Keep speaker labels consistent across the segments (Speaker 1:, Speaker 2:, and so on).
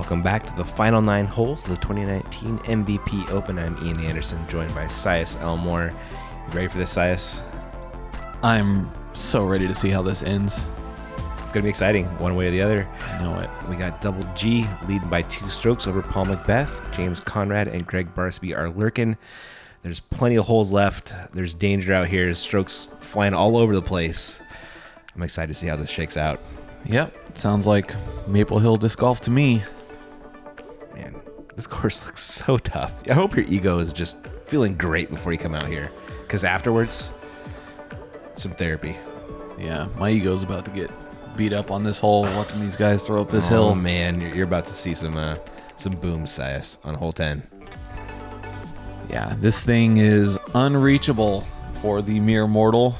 Speaker 1: Welcome back to the final 9 holes of the 2019 MVP Open. I'm Ian Anderson, joined by Sias Elmore. You ready for this, Sias?
Speaker 2: I'm so ready to see how this ends.
Speaker 1: It's going to be exciting, one way or the other.
Speaker 2: I know it.
Speaker 1: We got Double G leading by 2 strokes over Paul McBeth. James Conrad and Greg Barsby are lurking. There's plenty of holes left. There's danger out here. Strokes flying all over the place. I'm excited to see how this shakes out.
Speaker 2: Yep, sounds like Maple Hill disc golf to me.
Speaker 1: Man, this course looks so tough. I hope your ego is just feeling great before you come out here, because afterwards, some therapy.
Speaker 2: Yeah, my ego's about to get beat up on this hole watching these guys throw up this hill.
Speaker 1: Oh man, you're about to see some booms, Sias, on hole 10.
Speaker 2: Yeah, this thing is unreachable for the mere mortal.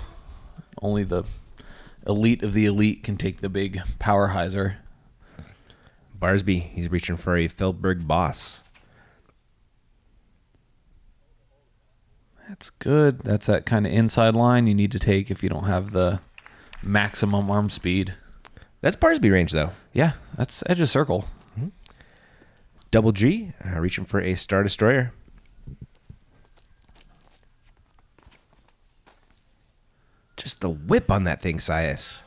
Speaker 2: Only the elite of the elite can take the big power hyzer.
Speaker 1: Barsby, he's reaching for a Feldberg boss.
Speaker 2: That's good. That's that kind of inside line you need to take if you don't have the maximum arm speed.
Speaker 1: That's Barsby range, though.
Speaker 2: Yeah, that's edge of circle.
Speaker 1: Mm-hmm. Double G, reaching for a Star Destroyer. Just the whip on that thing, Sias.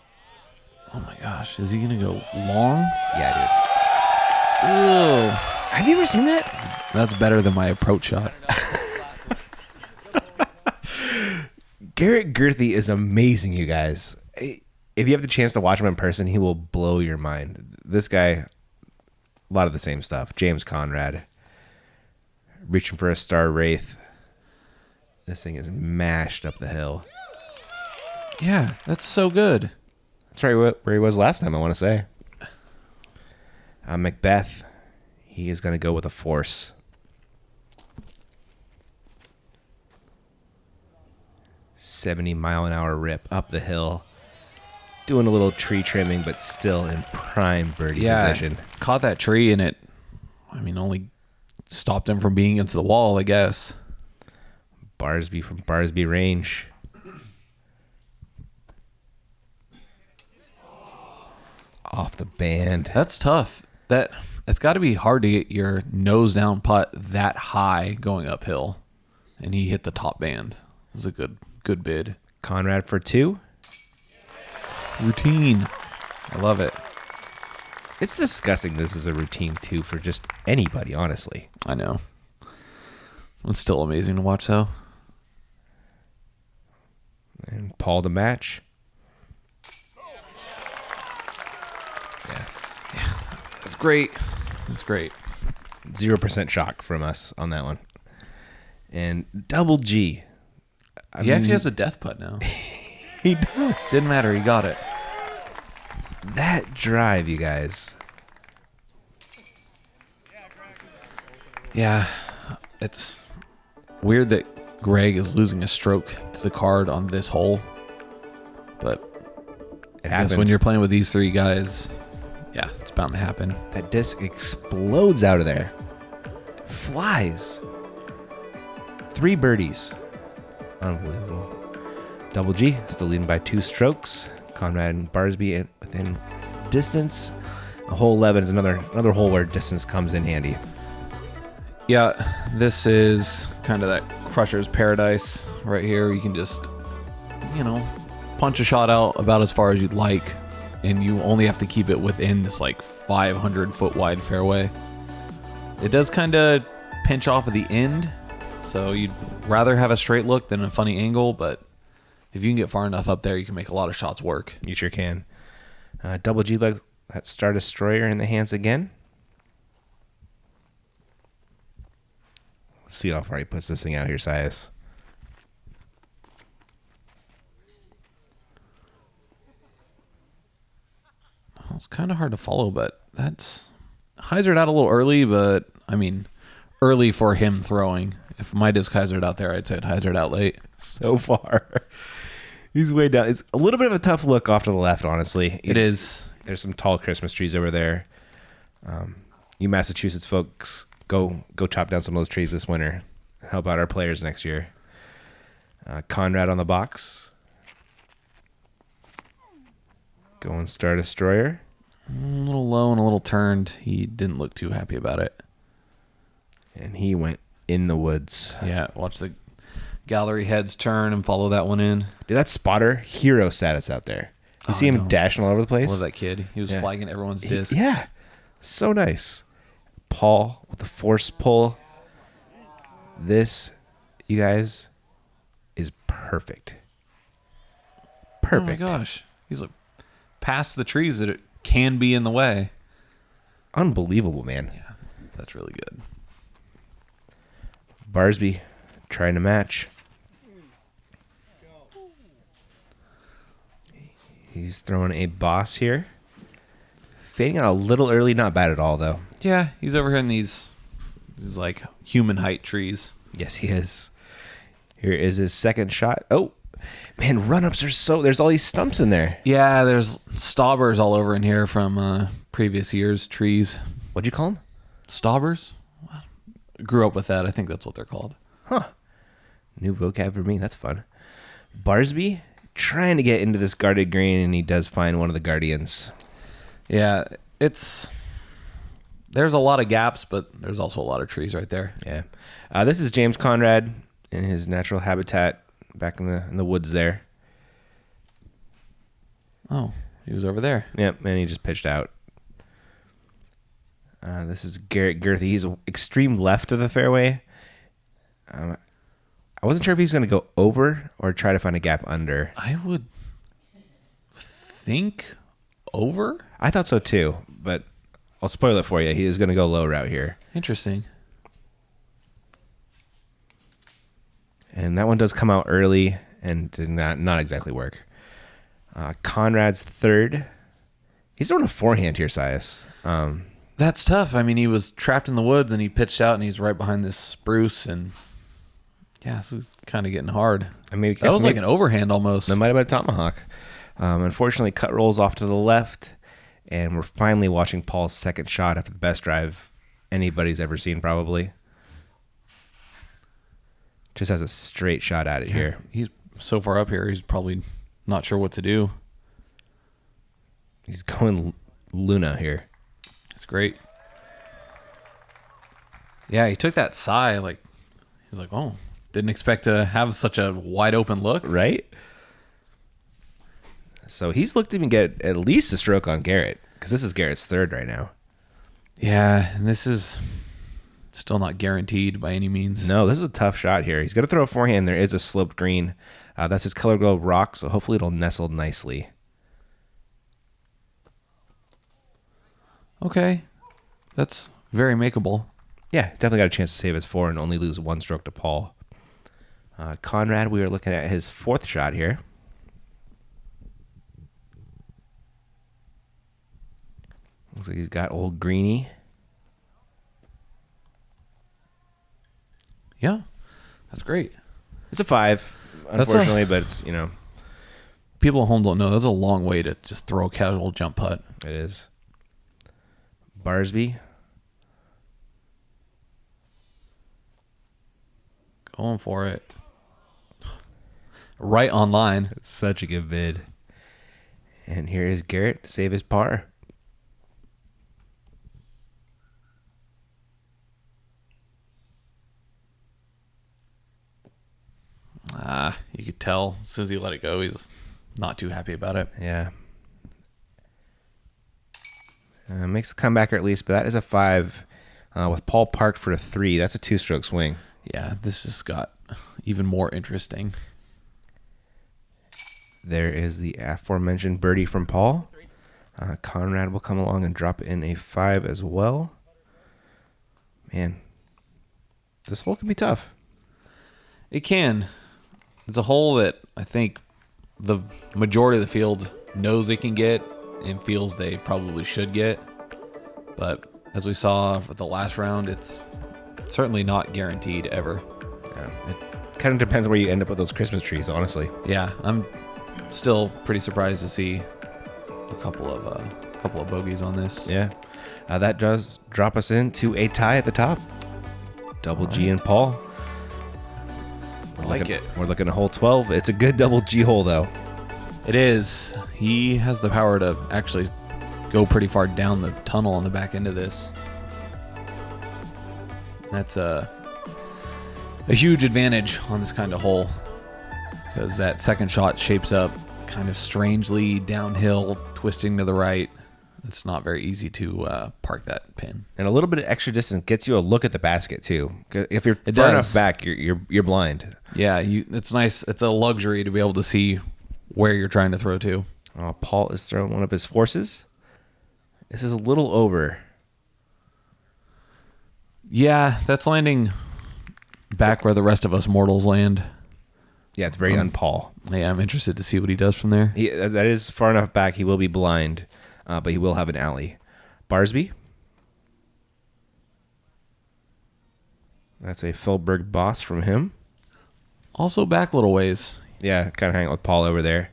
Speaker 2: Oh my gosh, is he going to go long?
Speaker 1: Yeah, dude.
Speaker 2: Ew.
Speaker 1: Have you ever seen that?
Speaker 2: That's better than my approach shot.
Speaker 1: Garrett Gurthie is amazing, you guys. If you have the chance to watch him in person, he will blow your mind. This guy, a lot of the same stuff. James Conrad, reaching for a Star Wraith. This thing is mashed up the hill.
Speaker 2: Yeah, that's so good.
Speaker 1: That's right where he was last time, I want to say. McBeth, he is going to go with a force. $70-mile-an-hour rip up the hill. Doing a little tree trimming, but still in prime birdie position.
Speaker 2: Caught that tree and it, only stopped him from being against the wall, I guess.
Speaker 1: Barsby from Barsby range. Off the band.
Speaker 2: That's tough. It's got to be hard to get your nose down putt that high going uphill. And he hit the top band. It was a good bid.
Speaker 1: Conrad for 2.
Speaker 2: Routine. I love it.
Speaker 1: It's disgusting this is a routine 2 for just anybody, honestly.
Speaker 2: I know. It's still amazing to watch, though.
Speaker 1: And Paul to match.
Speaker 2: That's great. That's great.
Speaker 1: 0% shock from us on that one. And Double G.
Speaker 2: He actually has a death putt now.
Speaker 1: He does.
Speaker 2: Didn't matter. He got it.
Speaker 1: That drive, you guys.
Speaker 2: Yeah. It's weird that Greg is losing a stroke to the card on this hole. But
Speaker 1: It
Speaker 2: I guess
Speaker 1: happened.
Speaker 2: when you're playing with these 3 guys, yeah, it's bound to happen.
Speaker 1: That disc explodes out of there. Flies. 3 birdies. Unbelievable. Double G still leading by 2 strokes. Conrad and Barsby within distance. A hole 11 is another hole where distance comes in handy.
Speaker 2: Yeah, this is kind of that crusher's paradise right here. You can just, punch a shot out about as far as you'd like, and you only have to keep it within this 500-foot wide fairway. It does kind of pinch off at the end, so you'd rather have a straight look than a funny angle, but if you can get far enough up there, you can make a lot of shots work.
Speaker 1: You sure can. Double G like that Star Destroyer in the hands again. Let's see how far he puts this thing out here, Sias.
Speaker 2: It's kind of hard to follow, but that's hyzered out a little early, but early for him throwing. If my disc hyzered out there, I'd say it hyzered out late.
Speaker 1: So far. He's way down. It's a little bit of a tough look off to the left, honestly.
Speaker 2: It is.
Speaker 1: There's some tall Christmas trees over there. You Massachusetts folks, go chop down some of those trees this winter. Help out our players next year. Conrad on the box. Going Star Destroyer.
Speaker 2: A little low and a little turned. He didn't look too happy about it.
Speaker 1: And he went in the woods.
Speaker 2: Yeah, watch the gallery heads turn and follow that one in.
Speaker 1: Dude, that spotter, hero status out there. You see him dashing all over the place?
Speaker 2: I love that kid. He was flagging everyone's disc.
Speaker 1: Yeah. So nice. Paul with the force pull. This, you guys, is perfect. Perfect.
Speaker 2: Oh my gosh. He's like past the trees that it can be in the way.
Speaker 1: Unbelievable, man.
Speaker 2: Yeah, that's really good.
Speaker 1: Barsby trying to match. He's throwing a boss here. Fading out a little early, not bad at all, though.
Speaker 2: Yeah, he's over here in these like human height trees.
Speaker 1: Yes, he is. Here is his second shot. Oh, man, run-ups are there's all these stumps in there.
Speaker 2: Yeah, there's stobbers all over in here from previous years' trees.
Speaker 1: What'd you call them?
Speaker 2: Stobbers? Grew up with that. I think that's what they're called.
Speaker 1: Huh. New vocab for me. That's fun. Barsby trying to get into this guarded green, and he does find one of the guardians.
Speaker 2: Yeah, there's a lot of gaps, but there's also a lot of trees right there.
Speaker 1: Yeah. This is James Conrad in his natural habitat back in the woods there.
Speaker 2: Oh, he was over there.
Speaker 1: Yep, and he just pitched out. This is Garrett Gurthie. He's extreme left of the fairway. I wasn't sure if he was going to go over or try to find a gap under.
Speaker 2: I would think over.
Speaker 1: I thought so too, but I'll spoil it for you. He is going to go low route here.
Speaker 2: Interesting.
Speaker 1: And that one does come out early and did not exactly work. Conrad's third. He's throwing a forehand here, Sias.
Speaker 2: That's tough. I mean, he was trapped in the woods and he pitched out and he's right behind this spruce and yeah, this is kind of getting hard.
Speaker 1: I mean,
Speaker 2: that was like an overhand almost.
Speaker 1: That might have been a tomahawk. Unfortunately, cut rolls off to the left, and we're finally watching Paul's second shot after the best drive anybody's ever seen, probably. Just has a straight shot at it here.
Speaker 2: He's so far up here, he's probably not sure what to do.
Speaker 1: He's going Luna here.
Speaker 2: It's great. Yeah, he took that sigh like, he's like, oh, didn't expect to have such a wide open look.
Speaker 1: Right? So he's looked to even get at least a stroke on Garrett, because this is Garrett's third right now.
Speaker 2: Yeah, and this is still not guaranteed by any means.
Speaker 1: No, this is a tough shot here. He's going to throw a forehand. There is a sloped green. That's his color gold rock, so hopefully it'll nestle nicely.
Speaker 2: Okay. That's very makeable.
Speaker 1: Yeah, definitely got a chance to save his four and only lose one stroke to Paul. Conrad, we are looking at his fourth shot here. Looks like he's got old Greenie.
Speaker 2: Yeah, that's great.
Speaker 1: It's a 5, unfortunately, but it's,
Speaker 2: People at home don't know. That's a long way to just throw a casual jump putt.
Speaker 1: It is. Barsby.
Speaker 2: Going for it. Right on line.
Speaker 1: It's such a good bid. And here is Garrett to save his par.
Speaker 2: You could tell as soon as he let it go, he's not too happy about it.
Speaker 1: Yeah. Makes a comebacker at least, but that is a 5 with Paul parked for a 3. That's a 2-stroke swing.
Speaker 2: Yeah, this just got even more interesting.
Speaker 1: There is the aforementioned birdie from Paul. Conrad will come along and drop in a 5 as well. Man, this hole can be tough.
Speaker 2: It can. It's a hole that I think the majority of the field knows they can get and feels they probably should get. But as we saw for the last round, it's certainly not guaranteed ever.
Speaker 1: Yeah, it kind of depends where you end up with those Christmas trees, honestly.
Speaker 2: Yeah, I'm still pretty surprised to see a couple of bogeys on this.
Speaker 1: Yeah, that does drop us into a tie at the top. Double G and Paul. We're looking at hole 12. It's a good double G hole, though.
Speaker 2: It is. He has the power to actually go pretty far down the tunnel on the back end of this. That's a huge advantage on this kind of hole, because that second shot shapes up kind of strangely downhill, twisting to the right. It's not very easy to park that pin.
Speaker 1: And a little bit of extra distance gets you a look at the basket too. If you're far enough back, you're blind.
Speaker 2: Yeah, it's nice. It's a luxury to be able to see where you're trying to throw to.
Speaker 1: Oh, Paul is throwing one of his forces. This is a little over.
Speaker 2: Yeah, that's landing back where the rest of us mortals land.
Speaker 1: Yeah, it's very un-Paul.
Speaker 2: Yeah, I'm interested to see what he does from there.
Speaker 1: That is far enough back. He will be blind, but he will have an alley. Barsby. That's a Philberg boss from him.
Speaker 2: Also back a little ways.
Speaker 1: Yeah, kind of hanging out with Paul over there.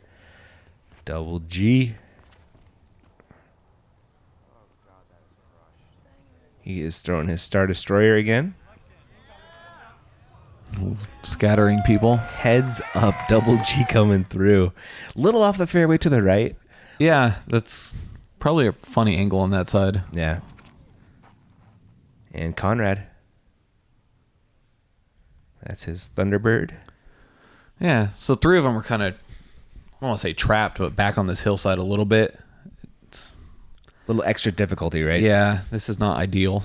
Speaker 1: Double G. He is throwing his Star Destroyer again.
Speaker 2: Scattering people.
Speaker 1: Heads up, Double G coming through. Little off the fairway to the right.
Speaker 2: Yeah, that's probably a funny angle on that side.
Speaker 1: Yeah. And Conrad. That's his Thunderbird.
Speaker 2: Yeah, so three of them are kind of, I don't want to say trapped, but back on this hillside a little bit. It's
Speaker 1: a little extra difficulty, right?
Speaker 2: Yeah, this is not ideal.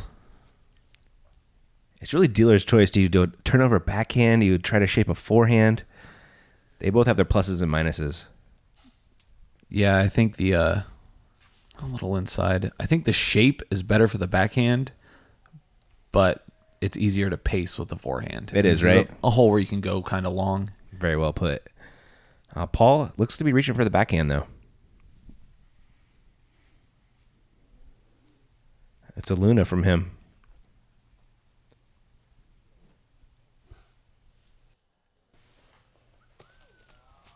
Speaker 1: It's really dealer's choice. Do you do a turnover backhand? Do you try to shape a forehand? They both have their pluses and minuses.
Speaker 2: Yeah, I think a little inside. I think the shape is better for the backhand, but it's easier to pace with the forehand.
Speaker 1: It is, right?
Speaker 2: A hole where you can go kind of long.
Speaker 1: Very well put. Paul looks to be reaching for the backhand, though. It's a Luna from him.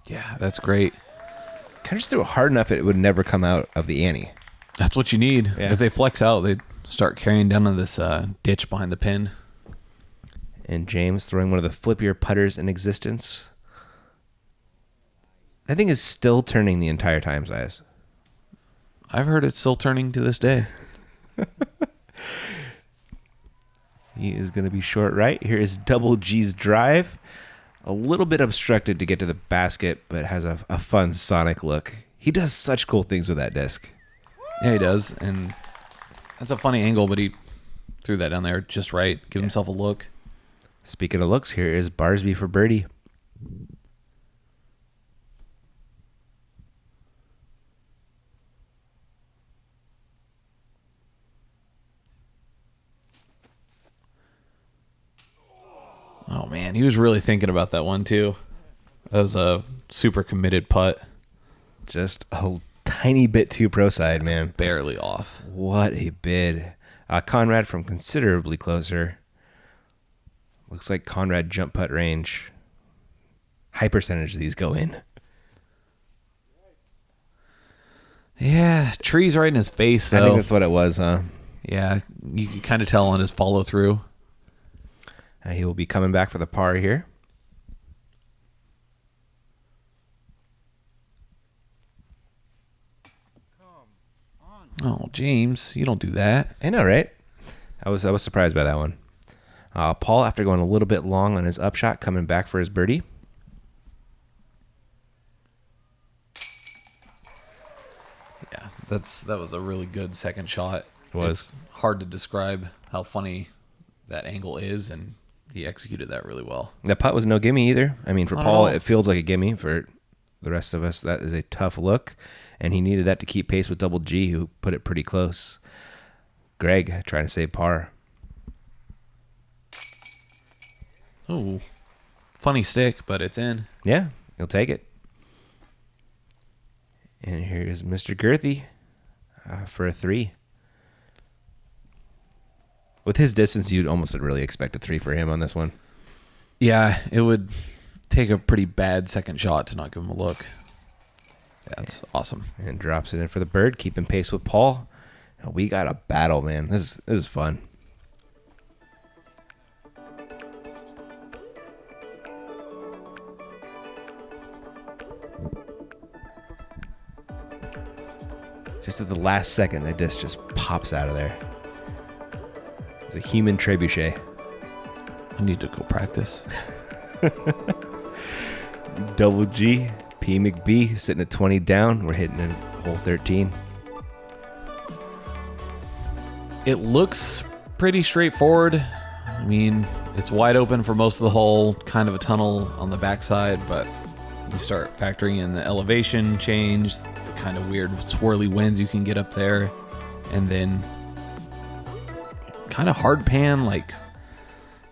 Speaker 2: Yeah, that's great.
Speaker 1: Kind of just threw it hard enough it would never come out of the ante.
Speaker 2: That's what you need.
Speaker 1: Yeah.
Speaker 2: If they flex out, they start carrying down to this ditch behind the pin.
Speaker 1: And James throwing one of the flippier putters in existence. That thing is still turning the entire time, Size.
Speaker 2: I've heard it's still turning to this day.
Speaker 1: He is going to be short right. Here is Double G's drive. A little bit obstructed to get to the basket, but has a fun sonic look. He does such cool things with that disc.
Speaker 2: Yeah, he does. And that's a funny angle, but he threw that down there just right. Give himself a look.
Speaker 1: Speaking of looks, here is Barsby for birdie.
Speaker 2: Oh, man. He was really thinking about that one, too. That was a super committed putt.
Speaker 1: Just a tiny bit too pro side, man.
Speaker 2: Barely off.
Speaker 1: What a bid. Conrad from considerably closer. Looks like Conrad jump putt range. High percentage of these go in.
Speaker 2: Yeah, trees right in his face, though.
Speaker 1: I think that's what it was, huh?
Speaker 2: Yeah, you can kind of tell on his follow through.
Speaker 1: He will be coming back for the par here.
Speaker 2: Oh, James, you don't do that.
Speaker 1: I know, right? I was surprised by that one. Paul, after going a little bit long on his upshot, coming back for his birdie.
Speaker 2: Yeah, that was a really good second shot.
Speaker 1: It was.
Speaker 2: It's hard to describe how funny that angle is, and he executed that really well.
Speaker 1: That putt was no gimme either. I mean, for
Speaker 2: Not
Speaker 1: Paul,
Speaker 2: at all.
Speaker 1: it feels like a gimme. For the rest of us, that is a tough look. And he needed that to keep pace with Double G, who put it pretty close. Greg trying to save par.
Speaker 2: Oh, funny stick, but it's in.
Speaker 1: Yeah, he'll take it. And here's Mr. Gurthie for a 3. With his distance, you'd almost really expect a 3 for him on this one.
Speaker 2: Yeah, it would take a pretty bad second shot to not give him a look. Yeah, that's awesome.
Speaker 1: And drops it in for the bird, keeping pace with Paul. We got a battle, man. This is fun. Just at the last second, the disc just pops out of there. It's a human trebuchet.
Speaker 2: I need to go practice.
Speaker 1: Double G, P McBeth sitting at 20 down. We're hitting in hole 13.
Speaker 2: It looks pretty straightforward. I mean, it's wide open for most of the hole, kind of a tunnel on the backside, but you start factoring in the elevation change, the kind of weird swirly winds you can get up there, and then kind of hard pan, like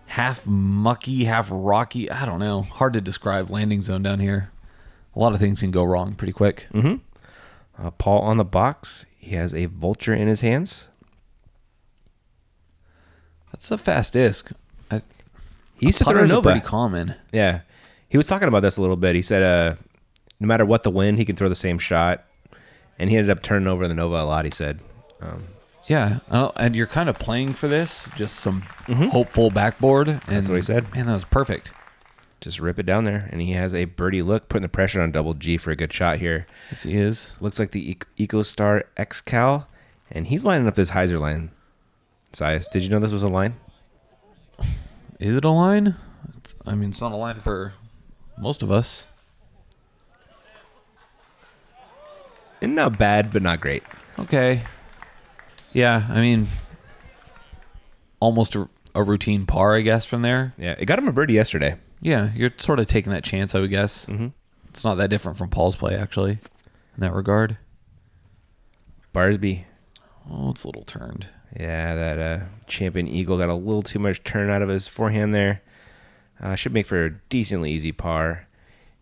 Speaker 2: half mucky, half rocky. I don't know. Hard to describe landing zone down here. A lot of things can go wrong pretty quick.
Speaker 1: Paul on the box. He has a vulture in his hands.
Speaker 2: That's a fast disc.
Speaker 1: He used to throw a
Speaker 2: Putters are
Speaker 1: Nova.
Speaker 2: pretty common.
Speaker 1: Yeah. He was talking about this a little bit. He said no matter what the wind, he can throw the same shot. And he ended up turning over the Nova a lot, he said.
Speaker 2: Yeah, and you're kind of playing for this, just some hopeful backboard. And
Speaker 1: That's what he said.
Speaker 2: Man, that was perfect.
Speaker 1: Just rip it down there. And he has a birdie look, putting the pressure on Double G for a good shot here.
Speaker 2: Yes, he is.
Speaker 1: Looks like the EcoStar X-Cal. And he's lining up this hyzer line. Sias, did you know this was a line?
Speaker 2: Is it a line? It's not a line for most of us.
Speaker 1: And not bad, but not great.
Speaker 2: Okay. Yeah, almost a routine par, I guess, from there.
Speaker 1: Yeah, it got him a birdie yesterday.
Speaker 2: Yeah, you're sort of taking that chance, I would guess. It's not that different from Paul's play, actually, in that regard.
Speaker 1: Barsby.
Speaker 2: Oh, it's a little turned.
Speaker 1: Yeah, that Champion Eagle got a little too much turn out of his forehand there. Should make for a decently easy par.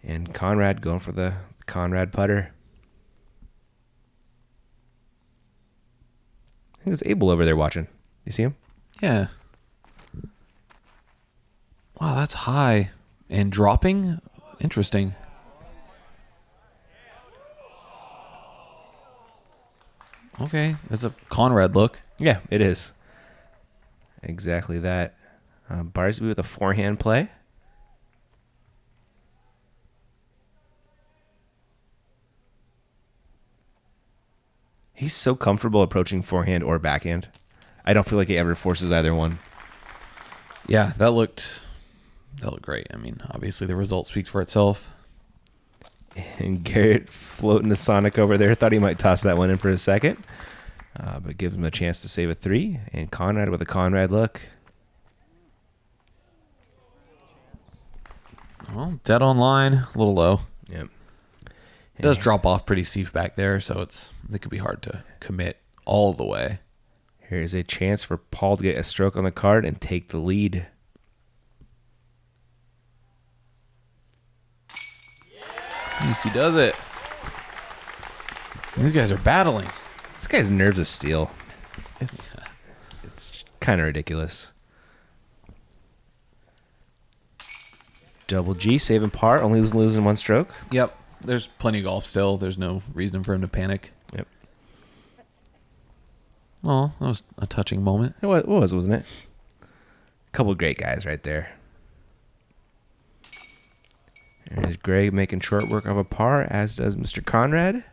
Speaker 1: And Conrad going for the Conrad putter. I think it's Abel over there watching. You see him?
Speaker 2: Yeah. Wow, that's high. And dropping? Interesting. Okay, that's a Conrad look.
Speaker 1: Yeah, it is. Exactly that. Barsby with a forehand play. He's so comfortable approaching forehand or backhand. I don't feel like he ever forces either one.
Speaker 2: Yeah, that looked great. Obviously the result speaks for itself.
Speaker 1: And Garrett floating the Sonic over there. Thought he might toss that one in for a second. But gives him a chance to save a 3. And Conrad with a Conrad look.
Speaker 2: Well, dead on line, a little low.
Speaker 1: Yep.
Speaker 2: It does drop off pretty steep back there, so it could be hard to commit all the way.
Speaker 1: Here is a chance for Paul to get a stroke on the card and take the lead.
Speaker 2: Easy does it. These guys are battling.
Speaker 1: This guy's nerves of steel. It's kind of ridiculous. Double G saving par, only losing one stroke.
Speaker 2: Yep. There's plenty of golf still. There's no reason for him to panic.
Speaker 1: Yep.
Speaker 2: Well, that was a touching moment.
Speaker 1: It was, wasn't it? A couple of great guys right there. There's Greg making short work of a par, as does Mr. Conrad.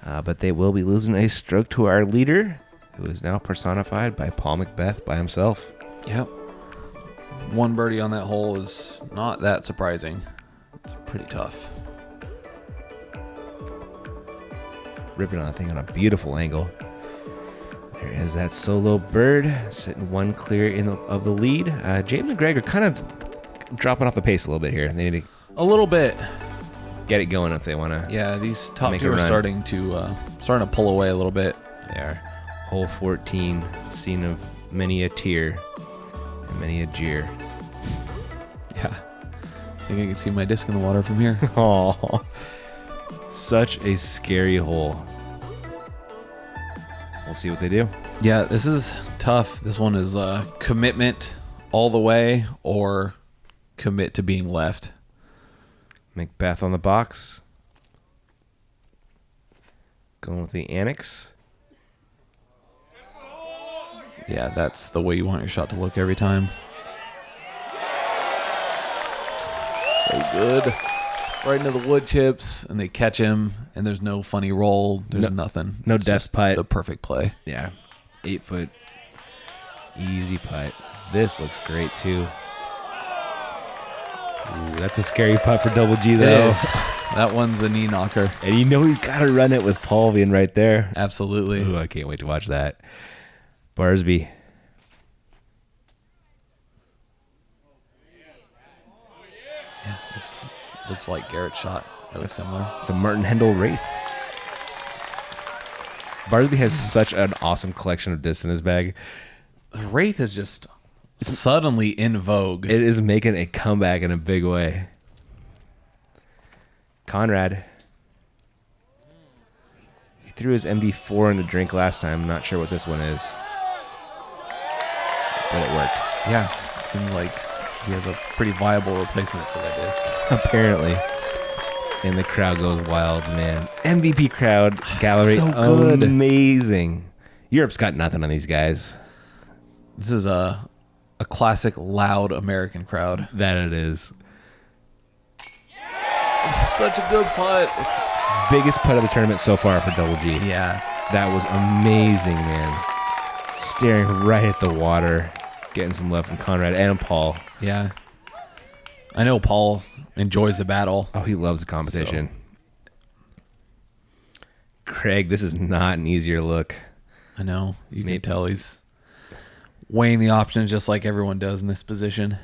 Speaker 1: But they will be losing a stroke to our leader, who is now personified by Paul McBeth by himself.
Speaker 2: Yep. One birdie on that hole is not that surprising. It's pretty tough.
Speaker 1: Ripping on that thing on a beautiful angle. There is that solo bird sitting one clear of the lead. James and Greg are kind of dropping off the pace a little bit here. They need to
Speaker 2: A little bit.
Speaker 1: get it going if they want to.
Speaker 2: Yeah, these top
Speaker 1: Make
Speaker 2: two
Speaker 1: a
Speaker 2: are
Speaker 1: run.
Speaker 2: starting to pull away a little bit.
Speaker 1: They are. Hole 14, scene of many a tear and many a jeer.
Speaker 2: Yeah. I think I can see my disc in the water from here.
Speaker 1: Oh, such a scary hole. We'll see what they do.
Speaker 2: Yeah, this is tough. This one is commitment all the way or commit to being left.
Speaker 1: McBeth on the box. Going with the Annex.
Speaker 2: Yeah, that's the way you want your shot to look every time. So good. right into the wood chips, and they catch him, and there's no funny roll. There's nothing.
Speaker 1: No
Speaker 2: It's
Speaker 1: death
Speaker 2: just
Speaker 1: putt.
Speaker 2: The perfect play.
Speaker 1: Yeah. 8 foot. Easy putt. This looks great, too. Ooh, that's a scary putt for Double G, though.
Speaker 2: It is. That one's a knee knocker.
Speaker 1: And you know he's got to run it with Paul being right there.
Speaker 2: Absolutely.
Speaker 1: Ooh, I can't wait to watch that. Barsby.
Speaker 2: Yeah, looks like Garrett's shot. Really similar.
Speaker 1: It's a Martin Hendel Wraith. Barsby has such an awesome collection of discs in his bag.
Speaker 2: The Wraith is just suddenly in vogue.
Speaker 1: It is making a comeback in a big way. Conrad. He threw his MD4 in the drink last time. I'm not sure what this one is. But it worked.
Speaker 2: Yeah, it seems like he has a pretty viable replacement for that disc.
Speaker 1: Apparently. And the crowd goes wild, man. MVP crowd gallery.
Speaker 2: So good.
Speaker 1: Amazing. Europe's got nothing on these guys.
Speaker 2: This is a classic loud American crowd.
Speaker 1: That it is.
Speaker 2: Such a good putt. It's
Speaker 1: Biggest putt of the tournament so far for Double G.
Speaker 2: yeah.
Speaker 1: That was amazing, man. Staring right at the water. Getting some love from Conrad and Paul.
Speaker 2: Yeah. I know Paul enjoys the battle.
Speaker 1: Oh, he loves the competition. Craig, this is not an easier look.
Speaker 2: I know. You can tell he's weighing the options just like everyone does in this position.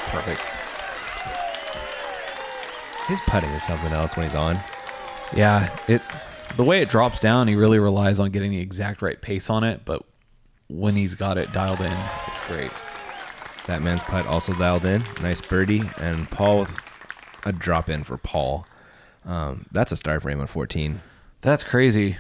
Speaker 2: Perfect.
Speaker 1: His putting is something else when he's on.
Speaker 2: Yeah, the way it drops down, he really relies on getting the exact right pace on it, but when he's got it dialed in, it's great.
Speaker 1: That man's putt also dialed in. Nice birdie. And Paul with a drop in for Paul. That's a star frame on 14.
Speaker 2: That's crazy.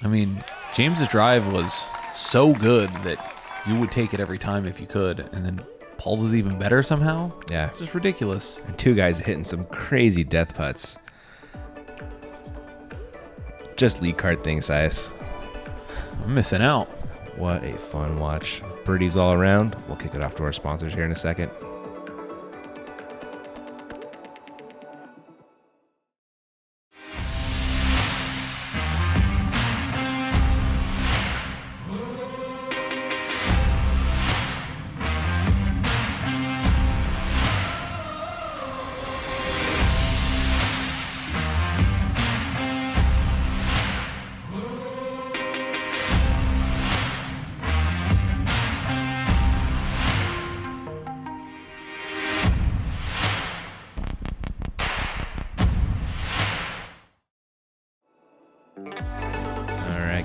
Speaker 2: I mean, James's drive was so good that you would take it every time if you could, and then Paul's is even better somehow.
Speaker 1: Yeah.
Speaker 2: Just ridiculous.
Speaker 1: And two guys hitting some crazy death putts. Just lead card thing size.
Speaker 2: I'm missing out.
Speaker 1: What a fun watch. Birdies all around. We'll kick it off to our sponsors here in a second.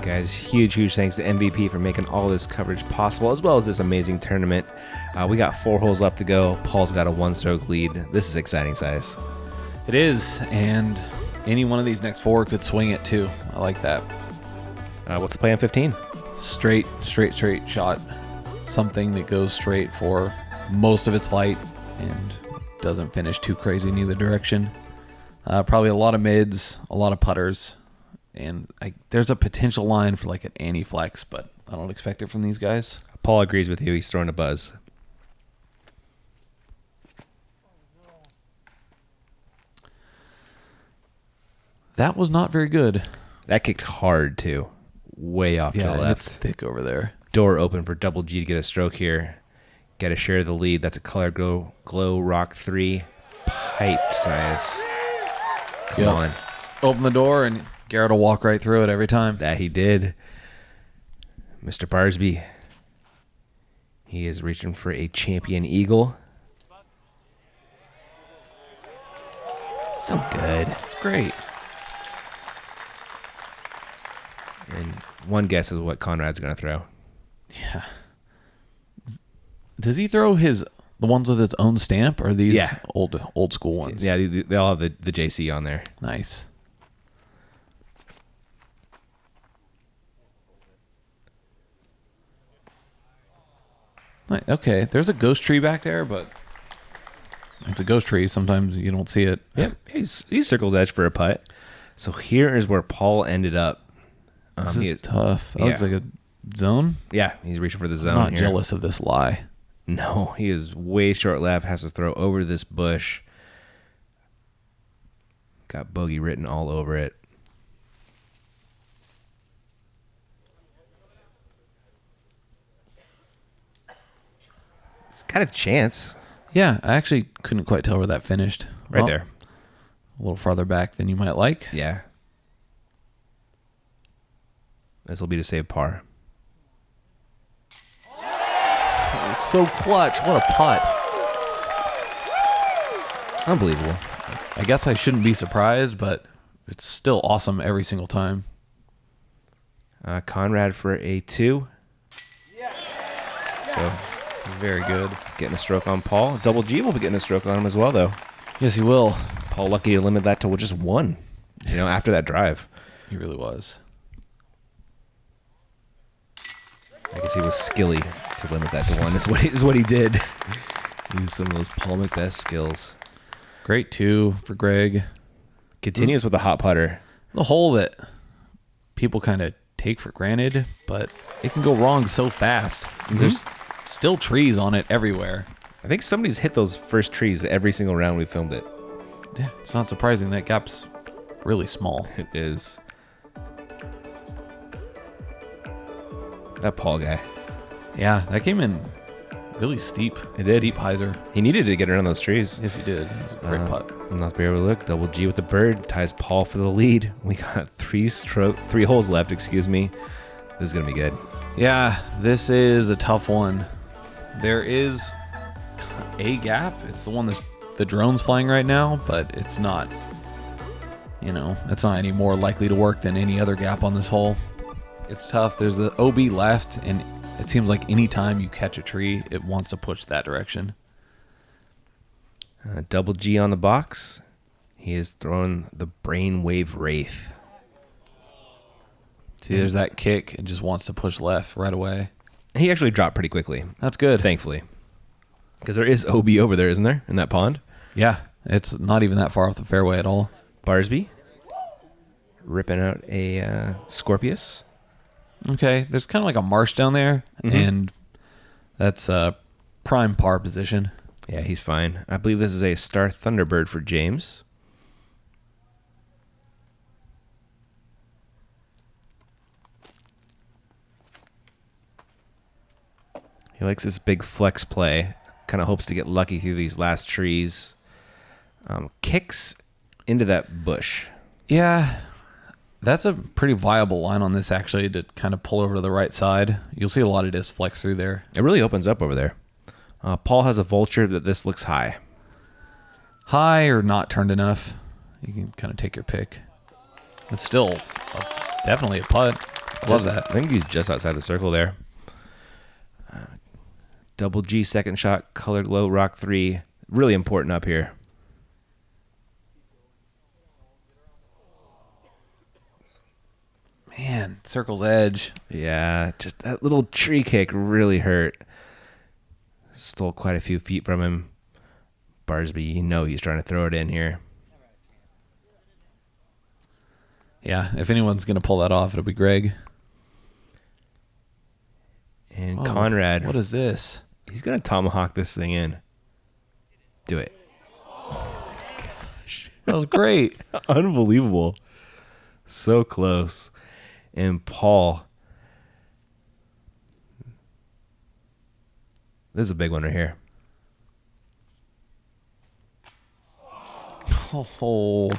Speaker 1: Guys, huge thanks to MVP for making all this coverage possible, as well as this amazing tournament. We got 4 holes left to go. Paul's got a 1-stroke lead. This is exciting, size.
Speaker 2: It is, and any one of these next 4 could swing it too. I like that.
Speaker 1: What's the play on 15?
Speaker 2: Straight shot. Something that goes straight for most of its flight and doesn't finish too crazy in either direction. Probably a lot of mids, a lot of putters. And there's a potential line for like an anti-flex, but I don't expect it from these guys.
Speaker 1: Paul agrees with you. He's throwing a buzz.
Speaker 2: That was not very good.
Speaker 1: That kicked hard, too. Way off to the
Speaker 2: and
Speaker 1: left.
Speaker 2: it's thick over there.
Speaker 1: Door open for Double G to get a stroke here. Get a share of the lead. That's a Color Glow Rock 3 piped, size. Come on.
Speaker 2: Open the door and Garrett will walk right through it every time.
Speaker 1: That he did. Mr. Barsby. He is reaching for a champion eagle. So good.
Speaker 2: It's great.
Speaker 1: And one guess is what Conrad's going to throw.
Speaker 2: Yeah. Does he throw the ones with his own stamp, or these old school ones?
Speaker 1: Yeah, they all have the JC on there.
Speaker 2: Nice. Okay, there's a ghost tree back there, but it's a ghost tree. Sometimes you don't see it.
Speaker 1: Yep, he circles edge for a putt. So here is where Paul ended up.
Speaker 2: This is tough. That looks like a Zone?
Speaker 1: Yeah, he's reaching for the zone.
Speaker 2: I'm not
Speaker 1: here.
Speaker 2: jealous of this lie.
Speaker 1: No, he is way short left. Has to throw over this bush. Got bogey written all over it. It's got a chance.
Speaker 2: Yeah, I actually couldn't quite tell where that finished.
Speaker 1: Right
Speaker 2: Well,
Speaker 1: there.
Speaker 2: A little farther back than you might like.
Speaker 1: Yeah. This will be to save par.
Speaker 2: It's so clutch. What a putt.
Speaker 1: Unbelievable.
Speaker 2: I guess I shouldn't be surprised, but it's still awesome every single time.
Speaker 1: Conrad for a 2. So
Speaker 2: Very good.
Speaker 1: getting a stroke on Paul. Double G will be getting a stroke on him as well, though.
Speaker 2: Yes, he will.
Speaker 1: Paul lucky to limit that to just 1, after that drive.
Speaker 2: He really was.
Speaker 1: I guess he was skilly to limit that to 1. Is what he did. Use some of those Paul McBeth skills.
Speaker 2: Great 2 for Greg.
Speaker 1: Continues with a hot putter.
Speaker 2: The hole that people kind of take for granted, but it can go wrong so fast. There's still trees on it everywhere.
Speaker 1: I think somebody's hit those first trees every single round we filmed it.
Speaker 2: Yeah, it's not surprising. That gap's really small.
Speaker 1: It is. That Paul guy.
Speaker 2: Yeah, that came in really steep.
Speaker 1: It did.
Speaker 2: Steep hyzer.
Speaker 1: He needed to get around those trees.
Speaker 2: Yes, he did. It was a great putt.
Speaker 1: Not be able to look. Double G with the bird. Ties Paul for the lead. We got 3 holes left, excuse me. This is going to be good.
Speaker 2: Yeah, this is a tough one. There is a gap. It's the one that the drone's flying right now, but it's not, it's not any more likely to work than any other gap on this hole. It's tough. There's the OB left, and it seems like any time you catch a tree, it wants to push that direction.
Speaker 1: Double G on the box. He is throwing the Brainwave Wraith.
Speaker 2: See, there's that kick. It just wants to push left right away.
Speaker 1: He actually dropped pretty quickly,
Speaker 2: That's good.
Speaker 1: thankfully. Because there is OB over there, isn't there, in that pond?
Speaker 2: Yeah, it's not even that far off the fairway at all.
Speaker 1: Barsby. Ripping out a Scorpius.
Speaker 2: Okay, there's kind of like a marsh down there, and that's a prime par position.
Speaker 1: Yeah, he's fine. I believe this is a Star Thunderbird for James. He likes this big flex play. Kind of hopes to get lucky through these last trees. Kicks into that bush.
Speaker 2: Yeah, that's a pretty viable line on this, actually, to kind of pull over to the right side. You'll see a lot of disc flex through there.
Speaker 1: It really opens up over there. Paul has a vulture that this looks high.
Speaker 2: High or not turned enough. You can kind of take your pick. It's still definitely a putt. Love that.
Speaker 1: I think he's just outside the circle there. Double G second shot, colored low rock 3. Really important up here.
Speaker 2: Man, circle's edge.
Speaker 1: Yeah, just that little tree kick really hurt. Stole quite a few feet from him. Barsby, he's trying to throw it in here.
Speaker 2: Yeah, if anyone's going to pull that off, it'll be Greg.
Speaker 1: And Conrad.
Speaker 2: What is this?
Speaker 1: He's going to tomahawk this thing in. Do it.
Speaker 2: That was great.
Speaker 1: Unbelievable. So close. And Paul. This is a big one right here.
Speaker 2: Oh,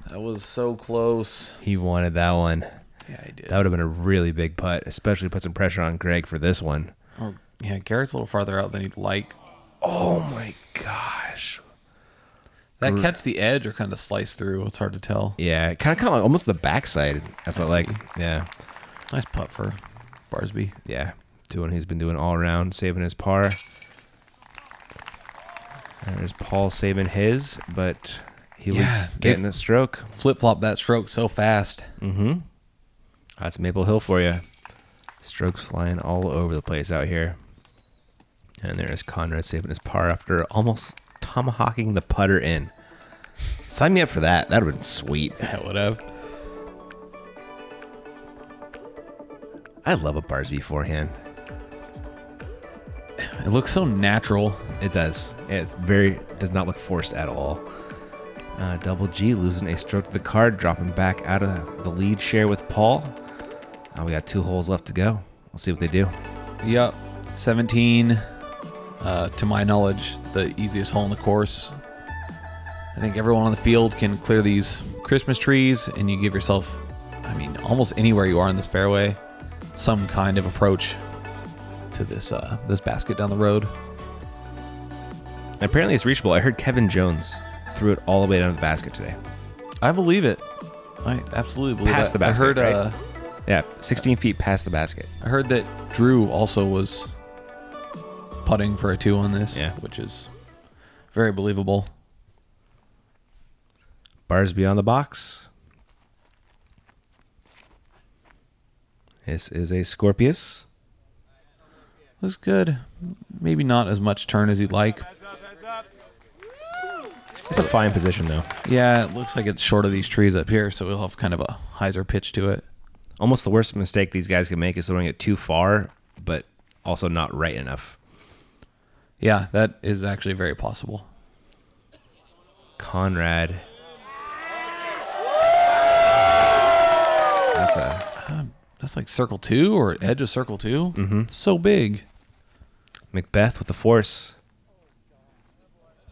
Speaker 2: that was so close.
Speaker 1: He wanted that one.
Speaker 2: Yeah, I did.
Speaker 1: That would have been a really big putt, especially put some pressure on Greg for this one.
Speaker 2: Oh, yeah, Garrett's a little farther out than he'd like.
Speaker 1: Oh my gosh.
Speaker 2: That catch the edge or kind of slice through. It's hard to tell.
Speaker 1: Yeah, kind of like almost the backside. That's what yeah.
Speaker 2: Nice putt for Barsby.
Speaker 1: Yeah, doing he's been doing all around, saving his par. There's Paul saving his, but he was getting a stroke.
Speaker 2: Flip-flop that stroke so fast.
Speaker 1: Mm-hmm. That's Maple Hill for you. Strokes flying all over the place out here. And there's Conrad saving his par after almost tomahawking the putter in. Sign me up for that. That would have been sweet.
Speaker 2: That would have.
Speaker 1: I love a Barsby forehand.
Speaker 2: It looks so natural.
Speaker 1: It does. It's does not look forced at all. Double G losing a stroke to the card, dropping back out of the lead share with Paul. We got 2 holes left to go. We'll see what they do.
Speaker 2: Yep. 17, to my knowledge, the easiest hole in the course. I think everyone on the field can clear these Christmas trees, and you give yourself, almost anywhere you are in this fairway, some kind of approach to this basket down the road.
Speaker 1: Apparently it's reachable. I heard Kevin Jones threw it all the way down to the basket today.
Speaker 2: I believe it. I absolutely believe it.
Speaker 1: Past the basket,
Speaker 2: I heard,
Speaker 1: right? Yeah, 16 feet past the basket.
Speaker 2: I heard that Drew also was putting for a 2 on this, which is very believable.
Speaker 1: Barsby on the box. This is a Scorpius.
Speaker 2: Was good. Maybe not as much turn as you'd like.
Speaker 1: It's a fine position, though.
Speaker 2: Yeah, it looks like it's short of these trees up here, so we'll have kind of a hyzer pitch to it.
Speaker 1: Almost the worst mistake these guys can make is throwing it too far, but also not right enough.
Speaker 2: Yeah, that is actually very possible.
Speaker 1: Conrad.
Speaker 2: That's like circle 2 or edge of circle 2.
Speaker 1: Mm-hmm.
Speaker 2: It's so big.
Speaker 1: McBeth with the force.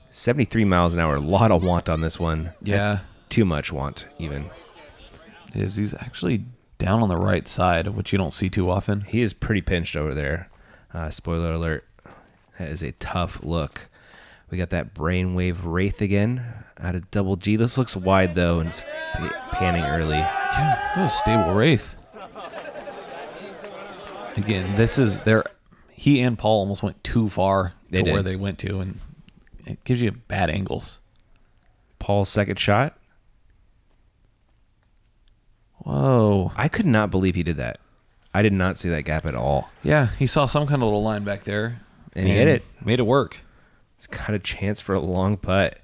Speaker 1: 73 miles an hour. A lot of want on this one.
Speaker 2: Yeah.
Speaker 1: Too much want, even.
Speaker 2: He's actually down on the right side, which you don't see too often.
Speaker 1: He is pretty pinched over there. Spoiler alert. That is a tough look. We got that brainwave Wraith again out of Double G. This looks wide, though, and it's panning early.
Speaker 2: Yeah, what a stable Wraith. Again, this is their... He and Paul almost went too far to where they went to, and it gives you bad angles.
Speaker 1: Paul's second shot.
Speaker 2: Whoa.
Speaker 1: I could not believe he did that. I did not see that gap at all.
Speaker 2: Yeah, he saw some kind of little line back there.
Speaker 1: And he hit it.
Speaker 2: Made it work.
Speaker 1: It's got a chance for a long putt.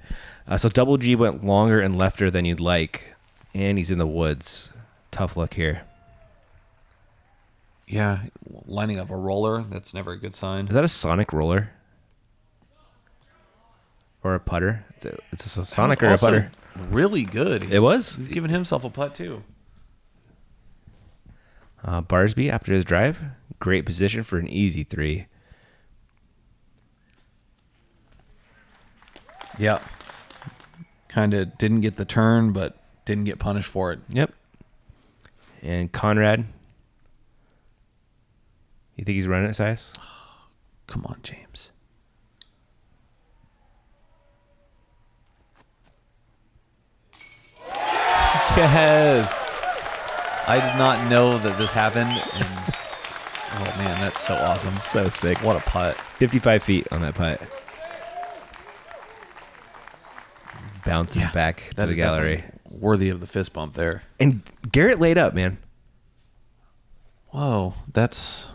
Speaker 1: So Double G went longer and lefter than you'd like, and he's in the woods. Tough luck here.
Speaker 2: Yeah, lining up a roller, that's never a good sign.
Speaker 1: Is that a Sonic roller? Or a putter? It's a Sonic or a putter?
Speaker 2: Really good.
Speaker 1: It was?
Speaker 2: He's giving himself a putt, too.
Speaker 1: Barsby after his drive. Great position for an easy 3.
Speaker 2: Yeah. Kind of didn't get the turn, but didn't get punished for it.
Speaker 1: Yep. And Conrad. You think he's running at size?
Speaker 2: Come on, James. Yes. I did not know that this happened. And oh, man, that's so awesome.
Speaker 1: So sick.
Speaker 2: What a putt.
Speaker 1: 55 feet on that putt. Bouncing back to the gallery.
Speaker 2: Worthy of the fist bump there.
Speaker 1: And Garrett laid up, man.
Speaker 2: Whoa, that's...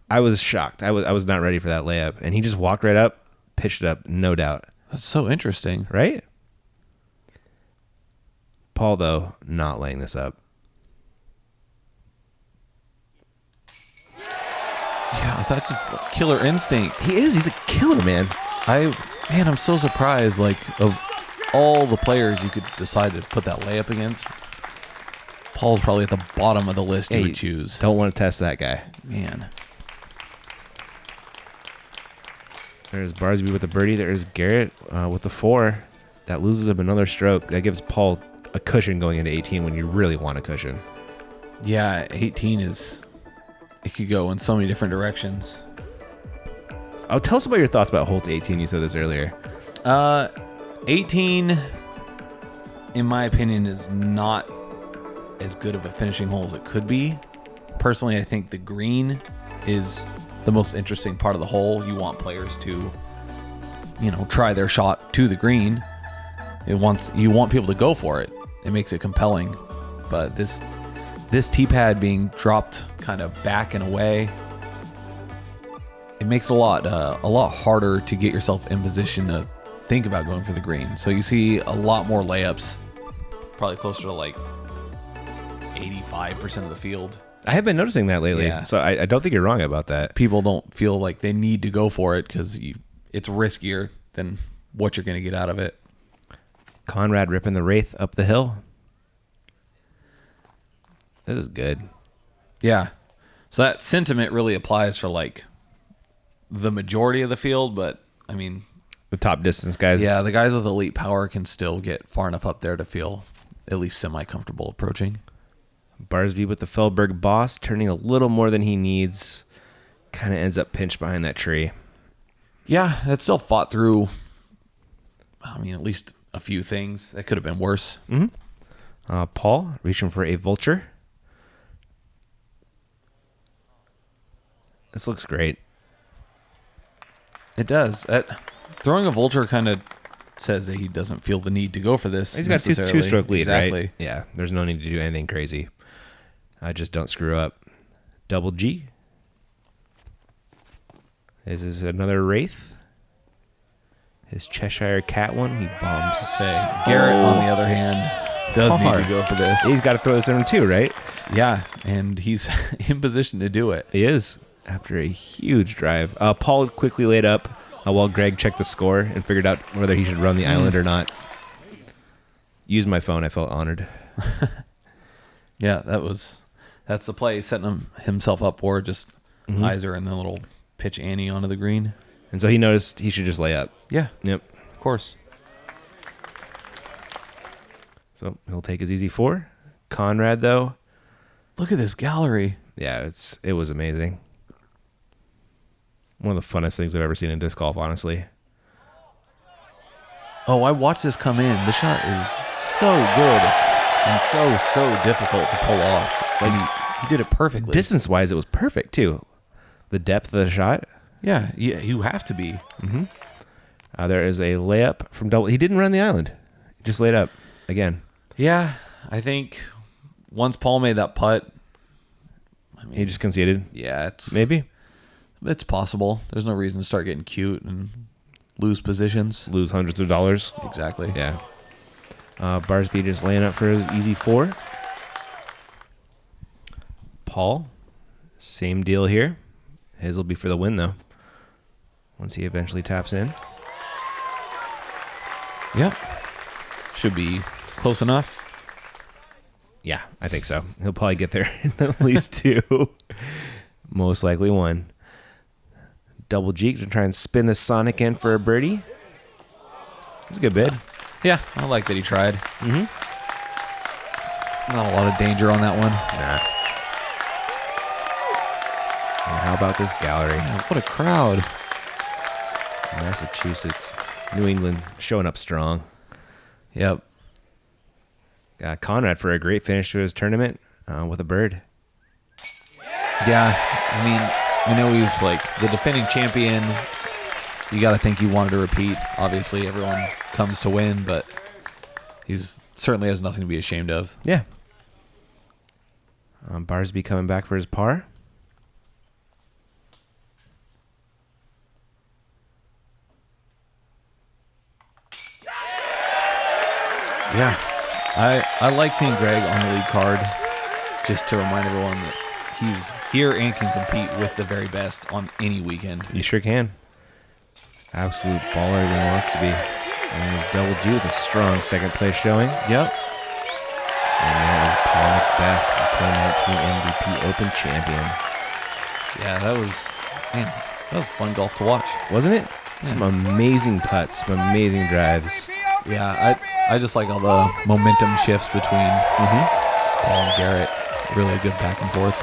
Speaker 1: I was shocked. I was not ready for that layup. And he just walked right up, pitched it up, no doubt.
Speaker 2: That's so interesting.
Speaker 1: Right? Paul, though, not laying this up.
Speaker 2: Yeah, that's just killer instinct.
Speaker 1: He is. He's a killer, man.
Speaker 2: I'm so surprised, like, of all the players you could decide to put that layup against, Paul's probably at the bottom of the list you would choose.
Speaker 1: Don't want to test that guy.
Speaker 2: Man.
Speaker 1: There's Barsby with the birdie. There's Garrett with the 4. That loses him another stroke. That gives Paul a cushion going into 18 when you really want a cushion.
Speaker 2: Yeah, 18 is... It could go in so many different directions.
Speaker 1: Oh, tell us about your thoughts about hole to 18. You said this earlier.
Speaker 2: 18, in my opinion, is not as good of a finishing hole as it could be. Personally, I think the green is the most interesting part of the hole. You want players to, try their shot to the green. You want people to go for it. It makes it compelling. But this tee pad being dropped kind of back and away, it makes it a lot harder to get yourself in position to think about going for the green. So you see a lot more layups, probably closer to like 85% of the field.
Speaker 1: I have been noticing that lately.
Speaker 2: Yeah.
Speaker 1: So I don't think you're wrong about that.
Speaker 2: People don't feel like they need to go for it because it's riskier than what you're going to get out of it.
Speaker 1: Conrad ripping the Wraith up the hill. This is good.
Speaker 2: Yeah. So that sentiment really applies for like the majority of the field, but I mean,
Speaker 1: The top distance guys.
Speaker 2: yeah, the guys with elite power can still get far enough up there to feel at least semi-comfortable approaching.
Speaker 1: Barsby with the Feldberg boss, turning a little more than he needs. Kind of ends up pinched behind that tree.
Speaker 2: Yeah, it still fought through, I mean, at least a few things. That could have been worse.
Speaker 1: Paul reaching for a vulture. This looks great.
Speaker 2: It does. Throwing a vulture kind of says that he doesn't feel the need to go for this.
Speaker 1: He's got
Speaker 2: necessarily.
Speaker 1: two-stroke lead,
Speaker 2: exactly.
Speaker 1: right? Yeah, there's no need to do anything crazy. Just don't screw up. Double G. This is another Wraith. His Cheshire Cat one, he bombs.
Speaker 2: Garrett, on the other hand, does need to go for this.
Speaker 1: He's got to throw this in too, right?
Speaker 2: Yeah, and he's in position to do it.
Speaker 1: He is, after a huge drive. Paul quickly laid up while Greg checked the score and figured out whether he should run the island or not. Used my phone. I felt honored.
Speaker 2: Yeah, that's the play he's setting himself up for. Just Iser and then a little pitch Annie onto the green.
Speaker 1: And so he noticed he should just lay up.
Speaker 2: Yeah,
Speaker 1: Yep.
Speaker 2: of course.
Speaker 1: So he'll take his easy 4. Conrad, though.
Speaker 2: Look at this gallery.
Speaker 1: Yeah, it was amazing. One of the funnest things I've ever seen in disc golf, honestly.
Speaker 2: Oh, I watched this come in. The shot is so good and so difficult to pull off. Like he did it perfectly.
Speaker 1: Distance-wise, it was perfect, too. The depth of the shot.
Speaker 2: Yeah, you have to be.
Speaker 1: There is a layup from double. He didn't run the island. He just laid up again.
Speaker 2: Yeah, I think once Paul made that putt,
Speaker 1: He just conceded.
Speaker 2: yeah,
Speaker 1: Maybe.
Speaker 2: it's possible. There's no reason to start getting cute and lose positions.
Speaker 1: Lose hundreds of dollars.
Speaker 2: Exactly.
Speaker 1: Yeah. Barsby just laying up for his easy 4. Paul, same deal here. His will be for the win, though. Once he eventually taps in.
Speaker 2: Yep. Should be close enough.
Speaker 1: Yeah, I think so. He'll probably get there in at least 2. Most likely 1. Double G to try and spin the Sonic in for a birdie. It's a good bid.
Speaker 2: Yeah, I like that he tried. Not a lot of danger on that one.
Speaker 1: Nah. And how about this gallery?
Speaker 2: Man, what a crowd.
Speaker 1: Massachusetts, New England showing up strong.
Speaker 2: Yep.
Speaker 1: Conrad for a great finish to his tournament with a bird.
Speaker 2: Yeah, I mean, I know he's like the defending champion. You got to think he wanted to repeat. Obviously, everyone comes to win, but he's certainly has nothing to be ashamed of.
Speaker 1: Yeah. Barsby coming back for his par.
Speaker 2: Yeah, I like seeing Greg on the lead card just to remind everyone that he's here and can compete with the very best on any weekend.
Speaker 1: You sure can. Absolute baller when he wants to be. And there's Double G with a strong second place showing.
Speaker 2: Yep.
Speaker 1: And there's Paul McBeth, the 2019 MVP Open champion.
Speaker 2: Yeah, that was fun golf to watch.
Speaker 1: Wasn't it? Some amazing putts, some amazing drives.
Speaker 2: Yeah, I just like all the momentum shifts between Paul and Garrett. Really a good back and forth.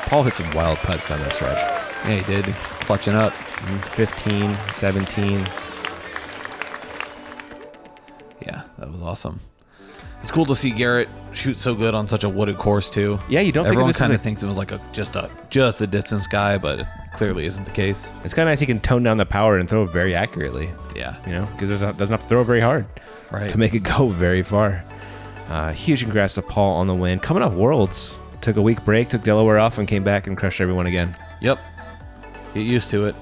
Speaker 1: Paul hit some wild putts down that stretch.
Speaker 2: Yeah, he did. Clutching up.
Speaker 1: 15, 17.
Speaker 2: Yeah, that was awesome. It's cool to see Garrett shoot so good on such a wooded course too.
Speaker 1: Yeah, you don't
Speaker 2: Everyone
Speaker 1: think
Speaker 2: kind
Speaker 1: of
Speaker 2: of thinks it was like just a distance guy, but it clearly isn't the case.
Speaker 1: It's kind of nice he can tone down the power and throw very accurately.
Speaker 2: Yeah.
Speaker 1: You know, because it doesn't have to throw very hard
Speaker 2: Right.
Speaker 1: to make it go very far. Huge congrats to Paul on the win. Coming off Worlds, took a week break, took Delaware off, and came back and crushed everyone again.
Speaker 2: Yep. Get used to it.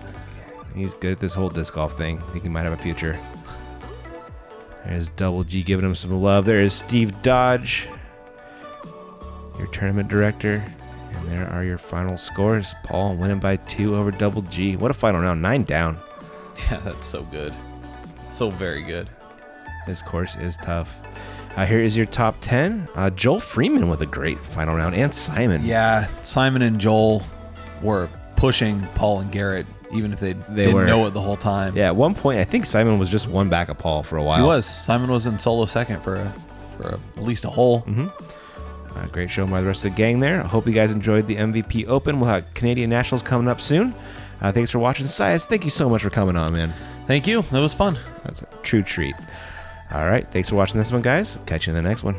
Speaker 1: He's good at this whole disc golf thing. I think he might have a future. There's Double G giving him some love. There is Steve Dodge. your tournament director. And there are your final scores. Paul winning by 2 over Double G. What a final round. 9 down.
Speaker 2: Yeah, that's so good. So very good.
Speaker 1: This course is tough. Here is your top 10. Joel Freeman with a great final round, and Simon.
Speaker 2: Yeah, Simon and Joel were pushing Paul and Garrett, even if they didn't know it the whole time.
Speaker 1: Yeah, at one point, I think Simon was just one back of Paul for a while.
Speaker 2: He was. Simon was in solo second for at least a hole.
Speaker 1: Mm-hmm. Great show by the rest of the gang there. I hope you guys enjoyed the MVP Open. We'll have Canadian Nationals coming up soon. Thanks for watching. Sias, thank you so much for coming on, man.
Speaker 2: Thank you. That was fun.
Speaker 1: That's a true treat. All right. Thanks for watching this one, guys. Catch you in the next one.